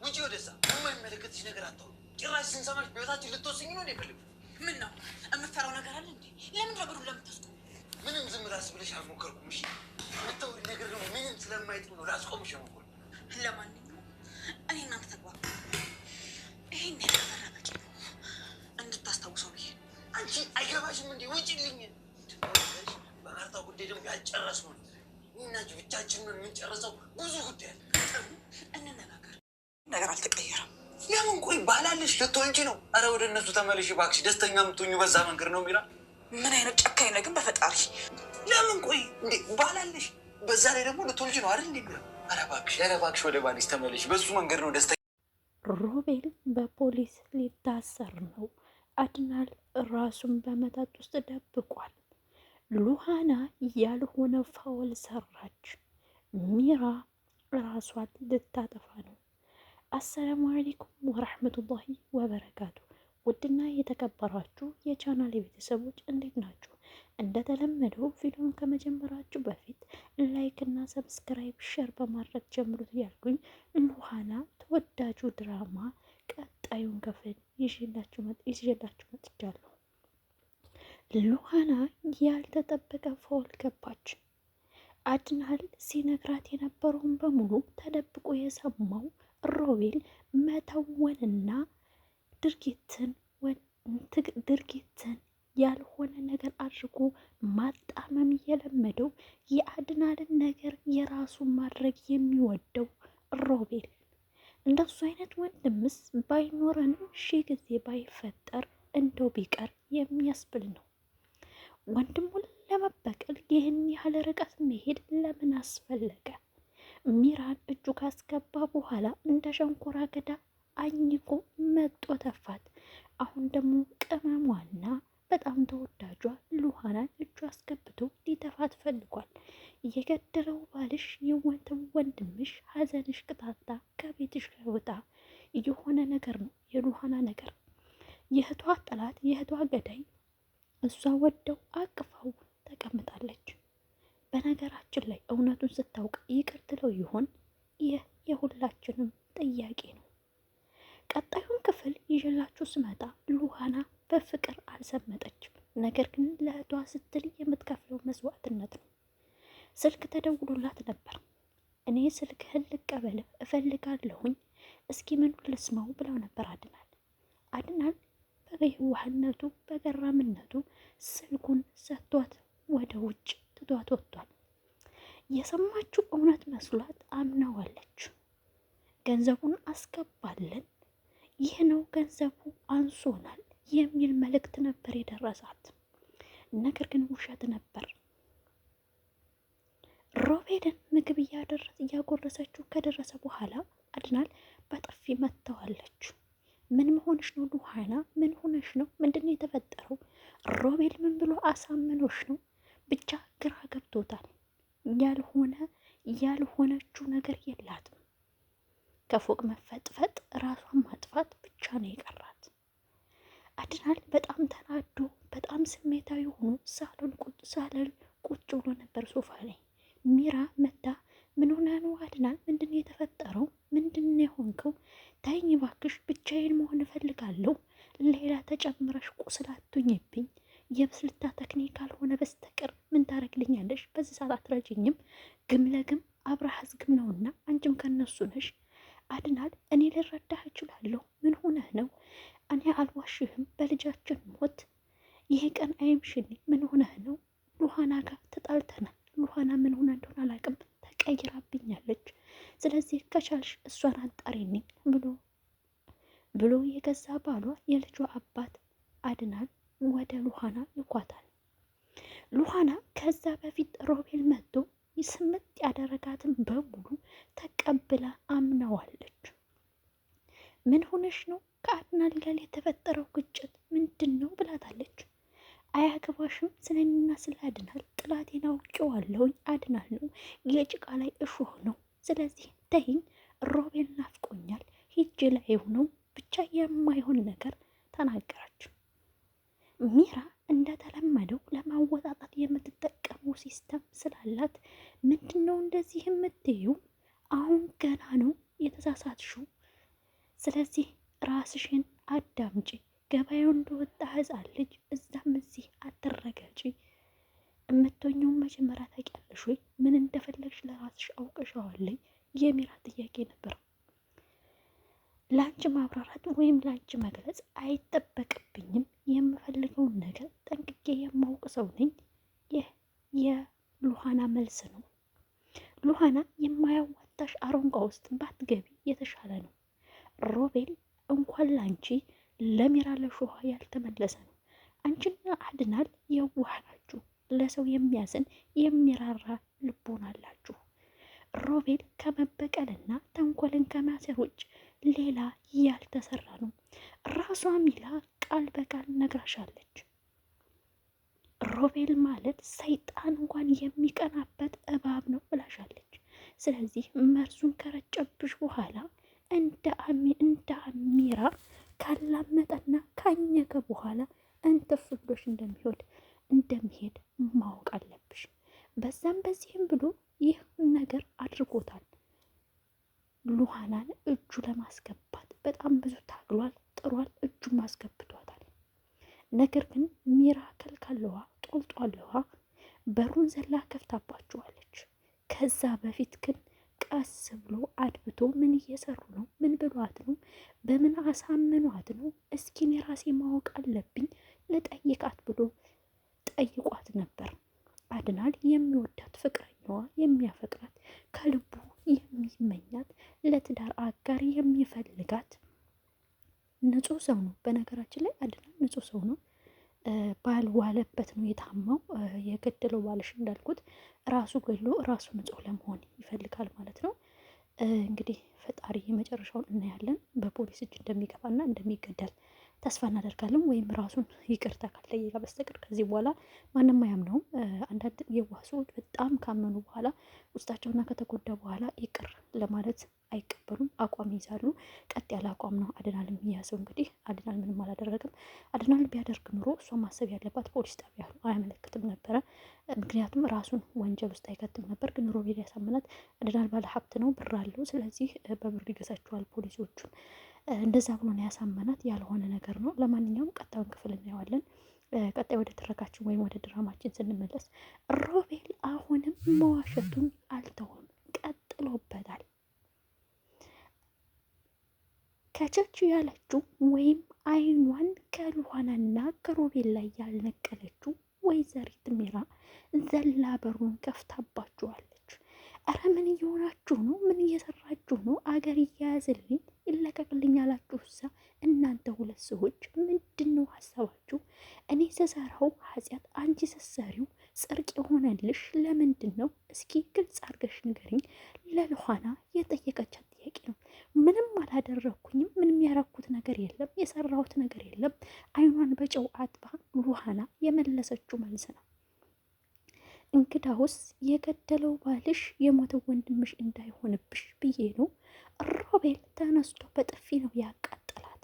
ውጪ ወደዛ። የማይመለከትሽ ነገር አታውሪ። ጭራሽ ስንሰማሽ በህይወታችን ልትወስኝ ነው የፈለግሽው? ምን ነው የምትፈራው ነገር አለ እንዴ? ለምን ነገሩን ለምታስቆ? ምንም ዝም ላስ ብለሽ አልሞከርኩም። እሺ የምታወሪ ነገር ደግሞ ምንም ስለማይጥም ነው ላስቆምሽ ነው። ለማንኛውም እኔ እናንተ ተግባባ። ይሄን ያደረገ በቂ ነው እንድታስታውሰው ብዬ። አንቺ አይገባሽም እንዴ? ውጪልኝ። በካርታ ጉዳይ ደግሞ ያልጨረስነው እና ብቻችንን የምንጨርሰው ብዙ ጉዳይ አለ። እንነጋገር። ነገር አልተቀየረም። ለምን? ቆይ ባላለሽ ልትወልጂ ነው? አረ ወደ እነሱ ተመለሽ እባክሽ። ደስተኛ የምትሆኙ በዛ መንገድ ነው ሚራ። ምን አይነት ጨካኝ ነው ግን በፈጣሪ። ለምን? ቆይ እንዴ ባላለሽ፣ በዛ ላይ ደግሞ ልትወልጂ ነው አይደል እንዴ ሚራ? አረ እባክሽ ወደ ባልሽ ተመለሽ። በሱ መንገድ ነው ደስተኛ። ሮቤል በፖሊስ ሊታሰር ነው። አድናል ራሱን በመጠጥ ውስጥ ደብቋል። ሉሃና ያልሆነ ፋውል ሰራች። ሚራ ራሷን ልታጠፋ ነው። አሰላሙ አለይኩም ወረህመቱላሂ ወበረካቱ። ውድና የተከበራችሁ የቻናል ቤተሰቦች እንዴት ናችሁ? እንደተለመደው ቪዲዮን ከመጀመራችሁ በፊት ላይክ እና ሰብስክራይብ ሼር በማድረግ ጀምሩት ያልኩኝ ሉሃና ተወዳጁ ድራማ ቀጣዩን ክፍል ይዤላችሁ መጥቻለሁ። ሉሃና ያልተጠበቀ ፋውል ገባች። አድናል ሲነግራት የነበረውን በሙሉ ተደብቆ የሰማው ሮቤል መተወንና ድርጊትን ያልሆነ ነገር አድርጎ ማጣመም የለመደው የአድናልን ነገር የራሱ ማድረግ የሚወደው ሮቤል እንደሱ አይነት ወንድምስ ባይኖረን ሺህ ጊዜ ባይፈጠር እንደው ቢቀር የሚያስብል ነው። ወንድሙን ለመበቀል ይህን ያህል ርቀት መሄድ ለምን አስፈለገ? ሚራን እጁ ካስገባ በኋላ እንደ ሸንኮራ አገዳ አኝኮ መጦ ተፋት። አሁን ደግሞ ቅመሟና በጣም ተወዳጇ ሉሃናን እጁ አስገብቶ ሊተፋት ፈልጓል። የገደለው ባልሽ የወንድም ወንድምሽ ሀዘንሽ ቅጣጣ ከቤትሽ ከወጣ የሆነ ነገር ነው የሉሃና ነገር። የእህቷ ጠላት የእህቷ ገዳይ እሷ ወደው አቅፋው ተቀምጣለች። በነገራችን ላይ እውነቱን ስታውቅ ይቅር ትለው ይሆን? ይህ የሁላችንም ጥያቄ ነው። ቀጣዩን ክፍል ይዤላችሁ ስመጣ ሉሃና በፍቅር አልሰመጠችም። ነገር ግን ለእህቷ ስትል የምትከፍለው መስዋዕትነት ነው። ስልክ ተደውሎላት ነበር። እኔ ስልክህን ልቀበል እፈልጋለሁኝ፣ እስኪ ምን ልስማው ብለው ነበር አድናል በየዋህነቱ በገራምነቱ ስልኩን ሰጥቷት ወደ ውጭ ትቷት ወጥቷል። የሰማችው እውነት መስሏት አምናዋለች። ገንዘቡን አስገባለን፣ ይህ ነው ገንዘቡ አንሶናል የሚል መልእክት ነበር የደረሳት። ነገር ግን ውሸት ነበር። ሮቤልን ምግብ እያጎረሰችው ከደረሰ በኋላ አድናል በጥፊ መተዋለች። ምን መሆንሽ ነው ሉሃና? ምን ሆነሽ ነው? ምንድነው የተፈጠረው? ሮቤል ምን ብሎ አሳምኖሽ ነው? ብቻ ግራ ገብቶታል። ያልሆነችው ነገር የላትም። ከፎቅ መፈጥፈጥ፣ ራሷን ማጥፋት ብቻ ነው የቀራት። አድናል በጣም ተናዶ በጣም ስሜታዊ ሆኖ ሳሎን ቁጭ ብሎ ነበር ሶፋ ላይ። ሚራ መታ ምን ሆነ ነው አድናል? ምንድነው የተፈጠረው? ምንድነው የሆንከው? ታይኝ ባክሽ፣ ብቻዬን መሆን እፈልጋለሁ። ሌላ ተጨምረሽ ቁስል አትሁኝብኝ። የብስልታ ቴክኒክ ካልሆነ በስተቀር ምን ታረግልኛለሽ? በዚህ ሰዓት አትረጅኝም። ግም ለግም አብረሃ ዝግም ነውና አንቺም ከነሱ ነሽ። አድናል እኔ ልረዳህ እችላለሁ። ምን ሆነህ ነው? እኔ አልዋሽህም። በልጃችን ሞት ይሄ ቀን አይምሽኒ። ምን ሆነህ ነው? ሉሃና ጋር ተጣልተናል። ሉሃና ምን ሆነ እንደሆነ አላውቅም፣ ተቀይራብኛለች። ስለዚህ ከቻልሽ እሷን አጣሪኝ ብሎ የገዛ ባሏ የልጇ አባት አድናል ወደ ሉሃና ይኳታል። ሉሃና ከዛ በፊት ሮቤል መጥቶ ስምጥ ያደረጋትን በሙሉ ተቀብላ አምነዋለች። ምን ሆነሽ ነው? ከአድናል ጋር የተፈጠረው ግጭት ምንድን ነው ብላታለች። አያገባሽም። ስለኔና ስለ አድናል ጥላቴን አውቄዋለሁኝ። አድናል ነው የጭቃ ላይ እሾህ ነው። ስለዚህ ተይኝ፣ ሮቤል ናፍቆኛል፣ ሂጅ ላይ ነው ብቻ የማይሆን ነገር ተናገረች። ሚራ እንደተለመደው ለማወጣጣት የምትጠቀመው ሲስተም ስላላት ምንድን ነው እንደዚህ የምትዩ? አሁን ገና ነው የተሳሳትሽው። ስለዚህ ራስሽን አዳምጪ። ገበያው እንደወጣ ሕፃን ልጅ እዛም እዚህ አትረገጪ። የምትሆኚውን መጀመሪያ ታውቂያለሽ ወይ? ምን እንደፈለግሽ ለራስሽ አውቀሻዋለኝ? የሚራ ጥያቄ ነበር። ለአንቺ ማብራራት ወይም ለአንቺ መግለጽ አይጠበቅብኝም። የምፈልገውን ነገር ጠንቅቄ የማውቅ ሰው ነኝ። ይህ የሉሃና መልስ ነው። ሉሃና የማያዋጣሽ አሮንቋ ውስጥ ባትገቢ የተሻለ ነው። ሮቤል እንኳን ላንቺ ለሚራ ለሾሃ ያልተመለሰ ነው። አንቺና አድናል የዋህ ናችሁ። ለሰው የሚያዝን የሚራራ ልቦና አላችሁ። ሮቤል ከመበቀልና ተንኮልን ከማሰር ውጭ ሌላ ያልተሰራ ነው። ራሷ ሚላ ቃል በቃል ነግራሻለች። ሮቤል ማለት ሰይጣን እንኳን የሚቀናበት እባብ ነው ብላሻለች። ስለዚህ መርዙን ከረጨብሽ በኋላ እንደ አሚራ ካላመጠና ካኘከ በኋላ እንትፍ ብሎሽ እንደሚሄድ ማወቅ አለብሽ። በዛም በዚህም ብሎ ይህ ነገር አድርጎታል። ሉሃናን እጁ ለማስገባት በጣም ብዙ ታግሏል፣ ጥሯል፣ እጁ ማስገብቷታል። ነገር ግን ሚራ ከልካለዋ ጦልጧለዋ በሩን ዘላ ከፍታባችኋለች። ከዛ በፊት ግን ቀስ ብሎ አድብቶ ምን እየሰሩ ነው? ምን ብሏት ነው? በምን አሳምኗት ነው? እስኪን የራሴ ማወቅ አለብኝ ልጠይቃት ብሎ ጠይቋት ነበር። አድናል የሚወዳት ፍቅረኛዋ የሚያፈቅራት ከልቡ የሚመኛት ለትዳር አጋር የሚፈልጋት ንጹህ ሰው ነው። በነገራችን ላይ አድናል ንጹህ ሰው ነው። ባልዋለበት ነው የታማው። የገደለው ባልሽ እንዳልኩት ራሱ ገሎ ራሱ ንጹህ ለመሆን ይፈልጋል ማለት ነው። እንግዲህ ፈጣሪ የመጨረሻውን እናያለን። በፖሊስ እጅ እንደሚገባና እንደሚገደል ተስፋ እናደርጋለን። ወይም ራሱን ይቅርታ ካልጠየቀ በስተቀር ከዚህ በኋላ ማንም አያምነውም። አንዳንድ የዋህ ሰዎች በጣም ካመኑ በኋላ ውስጣቸውና ከተጎዳ በኋላ ይቅር ለማለት አይቀበሉም፣ አቋም ይይዛሉ። ቀጥ ያለ አቋም ነው አድናል የሚያዘው። እንግዲህ አድናል ምንም አላደረግም። አድናል ቢያደርግ ኑሮ እሷ ማሰብ ያለባት ፖሊስ ጣቢያ አያመለክትም ነበረ። ምክንያቱም ራሱን ወንጀል ውስጥ አይከትም ነበር። ግን ሮቤል ያሳመናት አድናል ባለ ሀብት ነው፣ ብር አለው። ስለዚህ በብር ይገዛቸዋል ፖሊሶቹን። እንደዛ ብሎ ነው ያሳመናት። ያልሆነ ነገር ነው። ለማንኛውም ቀጣዩን ክፍል እናየዋለን። ቀጣይ ወደ ትረካችን ወይም ወደ ድራማችን ስንመለስ ሮቤል አሁንም መዋሸቱን አልተወም፣ ቀጥሎበታል። ከቸች ያለችው ወይም አይኗን ከሉሃናና ከሮቤል ላይ ያልነቀለችው ወይዘሪት ሚራ ዘላ በሩን ከፍታባችኋለች። እረ ምን እየሆናችሁ ነው? ምን እየሰራችሁ ነው? አገር እያያዝልኝ ይለቀቅልኝ አላችሁ። እዛ እናንተ ሁለት ሰዎች ምንድን ነው ሀሳባችሁ? እኔ ስሰራው ኃጢአት አንቺ ስትሰሪው ጽድቅ የሆነልሽ ለምንድን ነው? እስኪ ግልጽ አድርገሽ ንገሪኝ። ለሉሃና የጠየቀቻት ጥያቄ ነው። ምንም አላደረግኩኝም። ምንም ያረኩት ነገር የለም። የሰራሁት ነገር የለም። አይኗን በጨው አጥባ ሉሃና የመለሰችው መልስ ነው። እንግዳውስ የገደለው ባልሽ የሞተው ወንድምሽ እንዳይሆንብሽ ብዬ ነው። ሮቤል ተነስቶ በጥፊ ነው ያቃጠላት።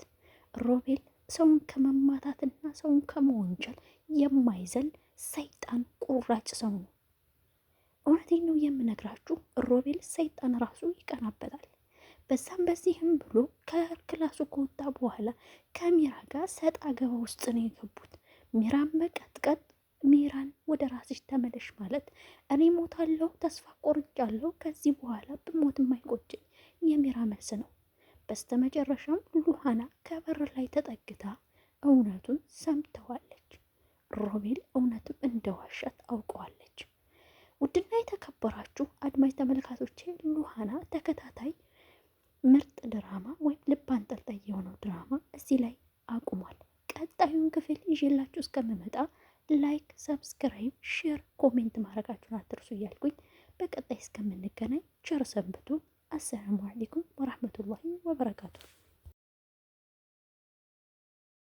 ሮቤል ሰውን ከመማታትና ሰውን ከመወንጀል የማይዘል ሰይጣን ቁራጭ ሰው ነው። እውነቴን ነው የምነግራችሁ። ሮቤል ሰይጣን ራሱ ይቀናበታል። በዛም በዚህም ብሎ ከክላሱ ከወጣ በኋላ ከሚራ ጋር ሰጣ ገባ ውስጥ ነው የገቡት። ሚራን መቀጥቀጥ፣ ሚራን ወደ ራስሽ ተመለሽ ማለት እኔ ሞታለሁ፣ ተስፋ ቆርጫለሁ፣ ከዚህ በኋላ ብሞት የማይቆጨኝ የሚራ መልስ ነው። በስተመጨረሻም ሉሃና ከበር ላይ ተጠግታ እውነቱን ሰምተዋለች። ሮቤል እውነትም እንደዋሻት አውቀዋለች። ውድና የተከበራችሁ አድማጭ ተመልካቾቼ ሉሃና ተከታታይ ምርጥ ድራማ ወይም ልብ አንጠልጣይ የሆነው ድራማ እዚህ ላይ አቁሟል። ቀጣዩን ክፍል ይዤላችሁ እስከምመጣ ላይክ፣ ሰብስክራይብ፣ ሼር፣ ኮሜንት ማድረጋችሁን አትርሱ እያልኩኝ በቀጣይ እስከምንገናኝ ቸር ሰንብቱ። አሰላሙ አለይኩም ወራህመቱላሂ ወበረካቱ።